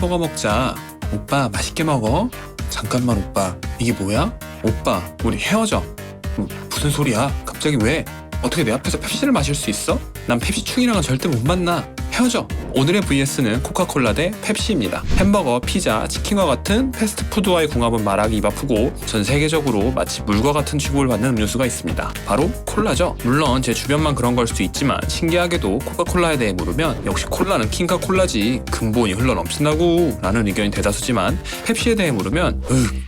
속아 먹자. 오빠 맛있게 먹어. 잠깐만 오빠, 이게 뭐야? 오빠 우리 헤어져. 무슨 소리야? 갑자기 왜? 어떻게 내 앞에서 펩시를 마실 수 있어? 난 펩시충이랑은 절대 못 만나. 헤어져. 오늘의 VS는 코카콜라 대 펩시입니다. 햄버거, 피자, 치킨과 같은 패스트푸드와의 궁합은 말하기 입 아프고 전 세계적으로 마치 물과 같은 취급을 받는 음료수가 있습니다. 바로 콜라죠. 물론 제 주변만 그런 걸 수도 있지만 신기하게도 코카콜라에 대해 물으면 역시 콜라는 킹카 콜라지, 근본이 흘러넘친다고 라는 의견이 대다수지만 펩시에 대해 물으면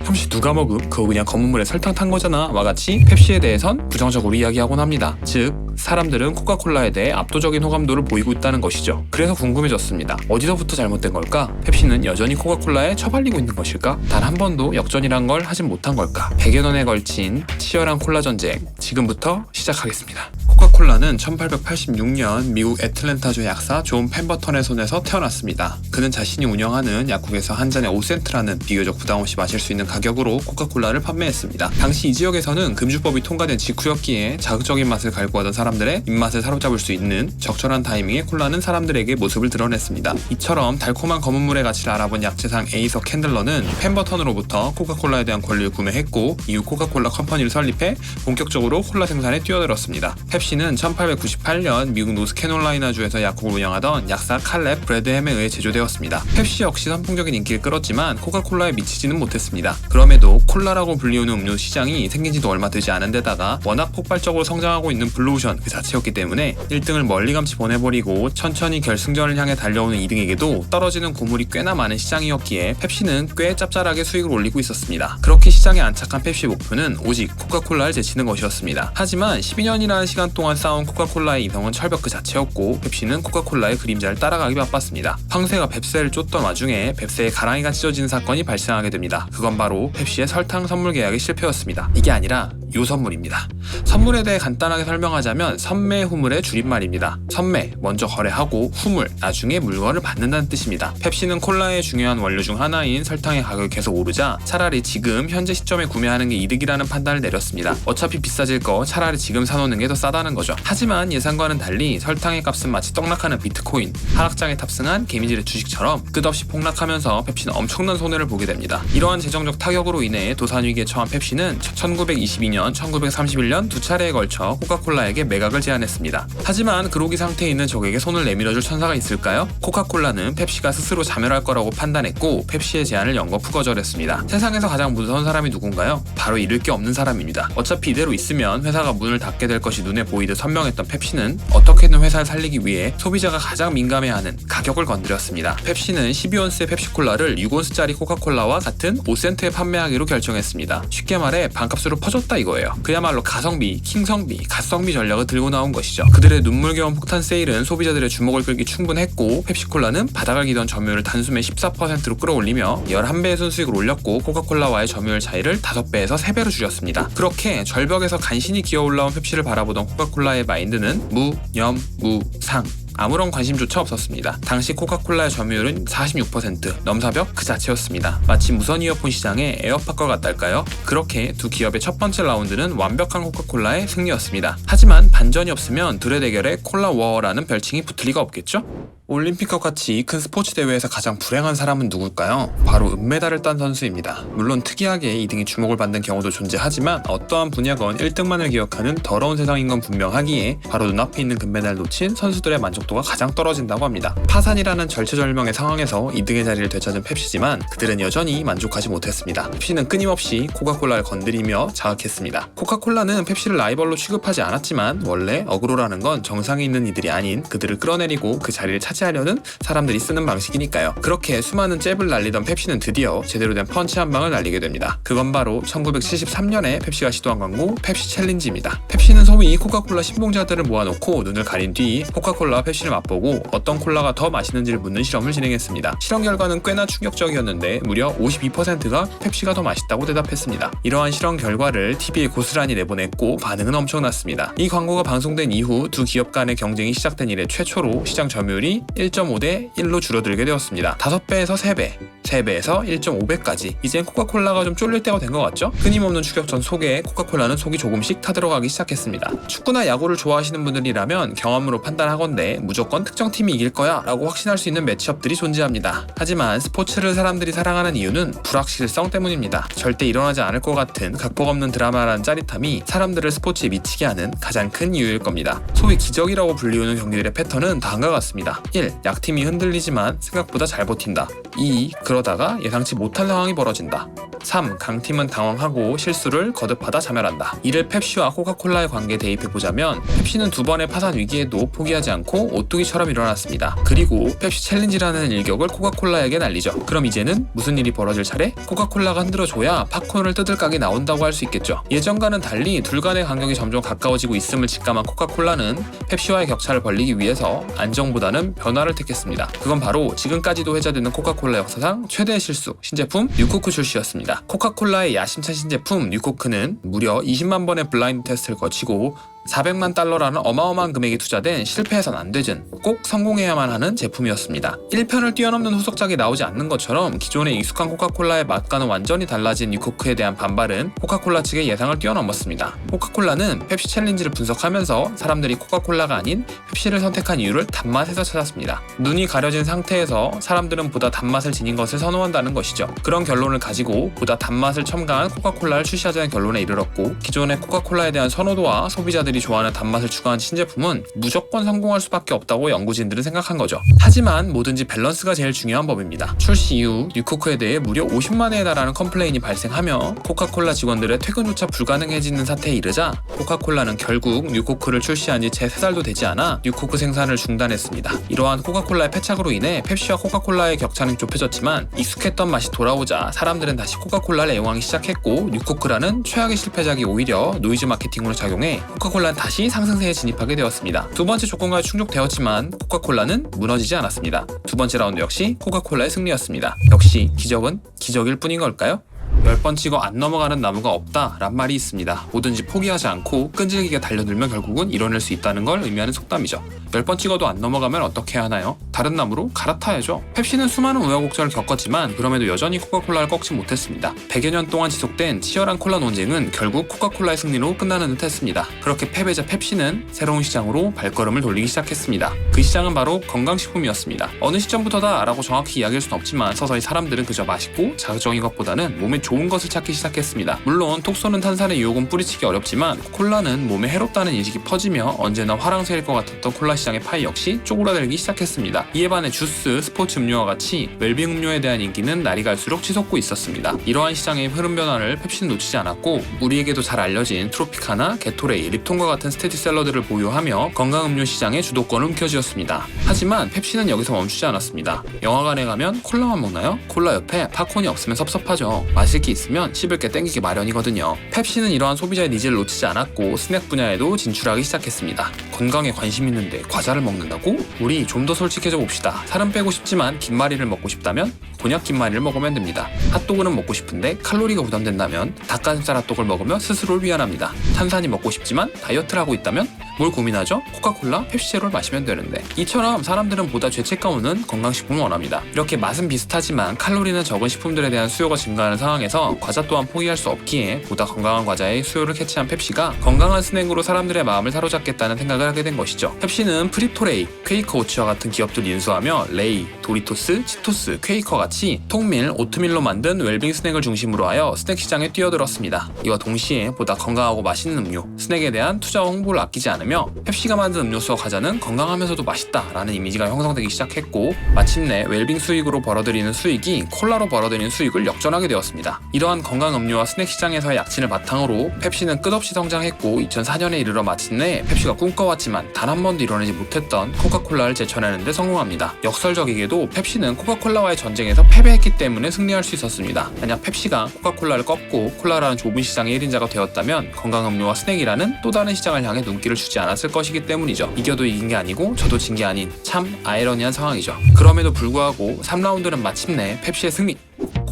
펩시 누가 먹음? 그거 그냥 검은 물에 설탕 탄 거잖아 와 같이 펩시에 대해선 부정적으로 이야기하곤 합니다. 즉 사람들은 코카콜라에 대해 압도적인 호감도를 보이고 있다는 것이죠. 그래서 궁금해졌습니다. 어디서부터 잘못된 걸까? 펩시는 여전히 코카콜라에 처발리고 있는 것일까? 단 한 번도 역전이란 걸 하진 못한 걸까? 100여 년에 걸친 치열한 콜라 전쟁, 지금부터 시작하겠습니다. 코카콜라는 1886년 미국 애틀랜타주 약사 존 펜버턴의 손에서 태어났습니다. 그는 자신이 운영하는 약국에서 한 잔에 5센트라는 비교적 부담없이 마실 수 있는 가격으로 코카콜라를 판매했습니다. 당시 이 지역에서는 금주법이 통과된 직후였기에 자극적인 맛을 갈구하던 사람들의 입맛을 사로잡을 수 있는 적절한 타이밍에 콜라는 사람들에게 모습을 드러냈습니다. 이처럼 달콤한 검은물의 가치를 알아본 약재상 에이서 캔들러는 펜버턴으로부터 코카콜라에 대한 권리를 구매했고 이후 코카콜라 컴퍼니를 설립해 본격적으로 콜라 생산에 뛰어들었습니다. 펩시는 1898년 미국 노스캐롤라이나주에서 약국을 운영하던 약사 칼렙 브래드햄에 의해 제조되었습니다. 펩시 역시 선풍적인 인기를 끌었지만 코카콜라에 미치지는 못했습니다. 그럼에도 콜라라고 불리우는 음료 시장이 생긴 지도 얼마 되지 않은 데다가 워낙 폭발적으로 성장하고 있는 블루오션 그 자체였기 때문에 1등을 멀리감치 보내버리고 천천히 결승전을 향해 달려오는 2등에게도 떨어지는 고물이 꽤나 많은 시장이었기에 펩시는 꽤 짭짤하게 수익을 올리고 있었습니다. 그렇게 시장에 안착한 펩시 목표는 오직 코카콜라를 제치는 것이었습니다. 하지만 12년이라는 시간 동안 쌓은 코카콜라의 이성은 철벽 그 자체였고 펩시는 코카콜라의 그림자를 따라가기 바빴습니다. 황새가 뱁새를 쫓던 와중에 뱁새의 가랑이가 찢어지는 사건이 발생하게 됩니다. 그건 바로 펩시의 설탕 선물 계약의 실패였습니다. 이게 아니라 요 선물입니다. 선물에 대해 간단하게 설명하자면 선매 후물의 줄임말입니다. 선매, 먼저 거래하고 후물, 나중에 물건을 받는다는 뜻입니다. 펩시는 콜라의 중요한 원료 중 하나인 설탕의 가격이 계속 오르자 차라리 지금 현재 시점에 구매하는 게 이득이라는 판단을 내렸습니다. 어차피 비싸질 거 차라리 지금 사놓는 게 더 싸다는 거죠. 하지만 예상과는 달리 설탕의 값은 마치 떡락하는 비트코인, 하락장에 탑승한 개미질의 주식처럼 끝없이 폭락하면서 펩시는 엄청난 손해를 보게 됩니다. 이러한 재정적 타격으로 인해 도산위기에 처한 펩시는 1922년, 1931년 두 차례에 걸쳐 코카콜라에게 매각을 제안했습니다. 하지만 그로기 상태에 있는 적에게 손을 내밀어줄 천사가 있을까요? 코카콜라는 펩시가 스스로 자멸할 거라고 판단했고 펩시의 제안을 연거푸 거절했습니다. 세상에서 가장 무서운 사람이 누군가요? 바로 잃을 게 없는 사람입니다. 어차피 이대로 있으면 회사가 문을 닫게 될 것이 눈에 보이듯 선명했던 펩시는 어떻게든 회사를 살리기 위해 소비자가 가장 민감해하는 가격을 건드렸습니다. 펩시는 12온스의 펩시콜라를 6온스짜리 코카콜라와 같은 5센트에 판매하기로 결정했습니다. 쉽게 말해 반값으로 퍼줬다 이거예요. 그야말로 가성비, 킹성비, 갓성비 전략을 들고 나온 것이죠. 그들의 눈물겨운 폭탄 세일은 소비자들의 주목을 끌기 충분했고 펩시콜라는 바닥을 기던 점유율을 단숨에 14%로 끌어올리며 11배의 순수익을 올렸고 코카콜라와의 점유율 차이를 5배에서 3배로 줄였습니다. 그렇게 절벽에서 간신히 기어 올라온 펩시를 바라보던 코카콜라의 마인드는 무념무상, 아무런 관심조차 없었습니다. 당시 코카콜라의 점유율은 46%, 넘사벽 그 자체였습니다. 마치 무선 이어폰 시장의 에어팟과 같달까요? 그렇게 두 기업의 첫 번째 라운드는 완벽한 코카콜라의 승리였습니다. 하지만 반전이 없으면 둘의 대결에 콜라 워라는 별칭이 붙을 리가 없겠죠? 올림픽과 같이 큰 스포츠 대회에서 가장 불행한 사람은 누굴까요? 바로 은메달을 딴 선수입니다. 물론 특이하게 2등이 주목을 받는 경우도 존재하지만 어떠한 분야건 1등만을 기억하는 더러운 세상인 건 분명하기에 바로 눈앞에 있는 금메달을 놓친 선수들의 만족도가 가장 떨어진다고 합니다. 파산이라는 절체절명의 상황에서 2등의 자리를 되찾은 펩시지만 그들은 여전히 만족하지 못했습니다. 펩시는 끊임없이 코카콜라를 건드리며 자극했습니다. 코카콜라는 펩시를 라이벌로 취급하지 않았지만 원래 어그로라는 건 정상에 있는 이들이 아닌 그들을 끌어내리고 그 자리를 차지하려는 사람들이 쓰는 방식이니까요. 그렇게 수많은 잽을 날리던 펩시는 드디어 제대로 된 펀치 한 방을 날리게 됩니다. 그건 바로 1973년에 펩시가 시도한 광고 펩시 챌린지입니다. 펩시는 소위 코카콜라 신봉자들을 모아놓고 눈을 가린 뒤 코카콜라와 펩시를 맛보고 어떤 콜라가 더 맛있는지를 묻는 실험을 진행했습니다. 실험 결과는 꽤나 충격적이었는데 무려 52%가 펩시가 더 맛있다고 대답했습니다. 이러한 실험 결과를 TV에 고스란히 내보냈고 반응은 엄청났습니다. 이 광고가 방송된 이후 두 기업 간의 경쟁이 시작된 이래 최초로 시장 점유율이 1.5대 1로 줄어들게 되었습니다. 5배에서 3배, 3배에서 1.5배까지. 이젠 코카콜라가 좀 쫄릴 때가 된 것 같죠? 끊임없는 추격전 속에 코카콜라는 속이 조금씩 타들어가기 시작했습니다. 축구나 야구를 좋아하시는 분들이라면 경험으로 판단하건대 무조건 특정 팀이 이길 거야 라고 확신할 수 있는 매치업들이 존재합니다. 하지만 스포츠를 사람들이 사랑하는 이유는 불확실성 때문입니다. 절대 일어나지 않을 것 같은 각복 없는 드라마라는 짜릿함이 사람들을 스포츠에 미치게 하는 가장 큰 이유일 겁니다. 소위 기적이라고 불리우는 경기들의 패턴은 다음과 같습니다. 1. 약팀이 흔들리지만 생각보다 잘 버틴다. 2. 그러다가 예상치 못한 상황이 벌어진다. 3. 강팀은 당황하고 실수를 거듭하다 자멸한다. 이를 펩시와 코카콜라의 관계에 대입해보자면 펩시는 두 번의 파산 위기에도 포기하지 않고 오뚜기처럼 일어났습니다. 그리고 펩시 챌린지라는 일격을 코카콜라에게 날리죠. 그럼 이제는 무슨 일이 벌어질 차례? 코카콜라가 흔들어줘야 팝콘을 뜯을 각이 나온다고 할 수 있겠죠. 예전과는 달리 둘 간의 간격이 점점 가까워지고 있음을 직감한 코카콜라는 펩시와의 격차를 벌리기 위해서 안정보다는 변화를 택했습니다. 그건 바로 지금까지도 회자되는 코카콜라 역사상 최대의 실수, 신제품 뉴코크 출시였습니다. 코카콜라의 야심찬 신제품 뉴코크는 무려 20만 번의 블라인드 테스트를 거치고 400만 달러라는 어마어마한 금액이 투자된 실패해선 안 되는 꼭 성공해야만 하는 제품이었습니다. 1편을 뛰어넘는 후속작이 나오지 않는 것처럼 기존의 익숙한 코카콜라의 맛과는 완전히 달라진 뉴코크에 대한 반발은 코카콜라 측의 예상을 뛰어넘었습니다. 코카콜라는 펩시 챌린지를 분석하면서 사람들이 코카콜라가 아닌 펩시를 선택한 이유를 단맛에서 찾았습니다. 눈이 가려진 상태에서 사람들은 보다 단맛을 지닌 것을 선호한다는 것이죠. 그런 결론을 가지고 보다 단맛을 첨가한 코카콜라를 출시하자는 결론에 이르렀고, 기존의 코카콜라에 대한 선호도와 소비자들이 좋아하는 단맛을 추가한 신제품은 무조건 성공할 수밖에 없다고 연구진들은 생각한 거죠. 하지만 뭐든지 밸런스가 제일 중요한 법입니다. 출시 이후 뉴코크에 대해 무려 50만 회에 달하는 컴플레인이 발생하며 코카콜라 직원들의 퇴근조차 불가능해지는 사태에 이르자 코카콜라는 결국 뉴코크를 출시한 지 채 3달도 되지 않아 뉴코크 생산을 중단했습니다. 이러한 코카콜라의 패착으로 인해 펩시와 코카콜라의 격차는 좁혀졌지만 익숙했던 맛이 돌아오자 사람들은 다시 코카콜라를 애용하기 시작했고, 뉴코크라는 최악의 실패작이 오히려 노이즈 마케팅으로 작용해 코카콜라는 다시 상승세에 진입하게 되었습니다. 두 번째 조건과 충족되었지만 코카콜라는 무너지지 않았습니다. 두 번째 라운드 역시 코카콜라의 승리였습니다. 역시 기적은 기적일 뿐인 걸까요? 10번 찍어 안 넘어가는 나무가 없다 란 말이 있습니다. 뭐든지 포기하지 않고 끈질기게 달려들면 결국은 이뤄낼 수 있다는 걸 의미하는 속담이죠. 10번 찍어도 안 넘어가면 어떻게 해야 하나요? 다른 나무로 갈아타야죠. 펩시는 수많은 우여곡절을 겪었지만 그럼에도 여전히 코카콜라를 꺾지 못했습니다. 100여 년 동안 지속된 치열한 콜라 논쟁은 결국 코카콜라의 승리로 끝나는 듯 했습니다. 그렇게 패배자 펩시는 새로운 시장으로 발걸음을 돌리기 시작했습니다. 그 시장은 바로 건강식품이었습니다. 어느 시점부터다 라고 정확히 이야기할 순 없지만 서서히 사람들은 그저 맛있고 자극적인 것보다는 몸에 좋은 것을 찾기 시작했습니다. 물론 톡 쏘는 탄산의 유혹은 뿌리치기 어렵지만 콜라는 몸에 해롭다는 인식이 퍼지며 언제나 화랑새일 것 같았던 콜라 시장의 파이 역시 쪼그라들기 시작했습니다. 이에 반해 주스, 스포츠 음료와 같이 웰빙 음료에 대한 인기는 날이 갈수록 치솟고 있었습니다. 이러한 시장의 흐름 변화를 펩시는 놓치지 않았고, 우리에게도 잘 알려진 트로피카나 게토레이, 립톤과 같은 스테디셀러들을 보유하며 건강 음료 시장의 주도권을 움켜쥐었습니다. 하지만 펩시는 여기서 멈추지 않았습니다. 영화관에 가면 콜라만 먹나요? 콜라 옆에 팝콘이 없으면 섭섭하죠. 마실 게 있으면 씹을 게 땡기기 마련이거든요. 펩시는 이러한 소비자의 니즈를 놓치지 않았고 스낵 분야에도 진출하기 시작했습니다. 건강에 관심 있는데 과자를 먹는다고? 우리 좀 더 솔직해져 봅시다. 살은 빼고 싶지만 김말이를 먹고 싶다면 곤약 김말이를 먹으면 됩니다. 핫도그는 먹고 싶은데 칼로리가 부담된다면 닭가슴살 핫도그를 먹으며 스스로를 위안합니다. 탄산이 먹고 싶지만 다이어트를 하고 있다면 뭘 고민하죠? 코카콜라, 펩시제로를 마시면 되는데. 이처럼 사람들은 보다 죄책감 없는 건강식품을 원합니다. 이렇게 맛은 비슷하지만 칼로리는 적은 식품들에 대한 수요가 증가하는 상황에서 과자 또한 포기할 수 없기에 보다 건강한 과자의 수요를 캐치한 펩시가 건강한 스낵으로 사람들의 마음을 사로잡겠다는 생각을 하게 된 것이죠. 펩시는 프리토레이, 퀘이커 오츠와 같은 기업들을 인수하며 레이, 도리토스, 치토스, 퀘이커 같이 통밀, 오트밀로 만든 웰빙 스낵을 중심으로 하여 스낵 시장에 뛰어들었습니다. 이와 동시에 보다 건강하고 맛있는 음료, 스낵에 대한 투자와 홍보를 아끼지 않으며 펩시가 만든 음료수와 과자는 건강하면서도 맛있다라는 이미지가 형성되기 시작했고, 마침내 웰빙 수익으로 벌어들이는 수익이 콜라로 벌어들이는 수익을 역전하게 되었습니다. 이러한 건강 음료와 스낵 시장에서의 약진을 바탕으로 펩시는 끝없이 성장했고 2004년에 이르러 마침내 펩시가 꿈꿔왔지만 단 한 번도 이뤄내지 못했던 코카콜라를 제쳐내는 데 성공합니다. 역설적이게도 펩시는 코카콜라와의 전쟁에서 패배했기 때문에 승리할 수 있었습니다. 만약 펩시가 코카콜라를 꺾고 콜라라는 좁은 시장의 1인자가 되었다면 건강 음료와 스낵이라는 또 다른 시장을 향해 눈길을 주지 않았을 것이기 때문이죠. 이겨도 이긴 게 아니고 저도 진 게 아닌 참 아이러니한 상황이죠. 그럼에도 불구하고 3라운드는 마침내 펩시의 승리!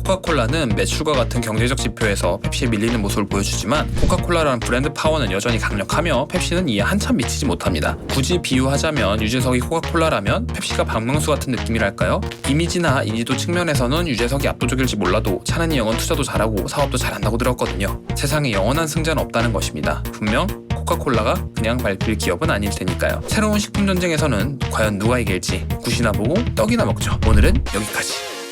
코카콜라는 매출과 같은 경제적 지표에서 펩시에 밀리는 모습을 보여주지만 코카콜라라는 브랜드 파워는 여전히 강력하며 펩시는 이에 한참 미치지 못합니다. 굳이 비유하자면 유재석이 코카콜라라면 펩시가 박명수 같은 느낌이랄까요? 이미지나 인지도 측면에서는 유재석이 압도적일지 몰라도 차은이 형은 투자도 잘하고 사업도 잘한다고 들었거든요. 세상에 영원한 승자는 없다는 것입니다. 분명 코카콜라가 그냥 발필 기업은 아닐 테니까요. 새로운 식품 전쟁에서는 과연 누가 이길지 굿이나 보고 떡이나 먹죠. 오늘은 여기까지.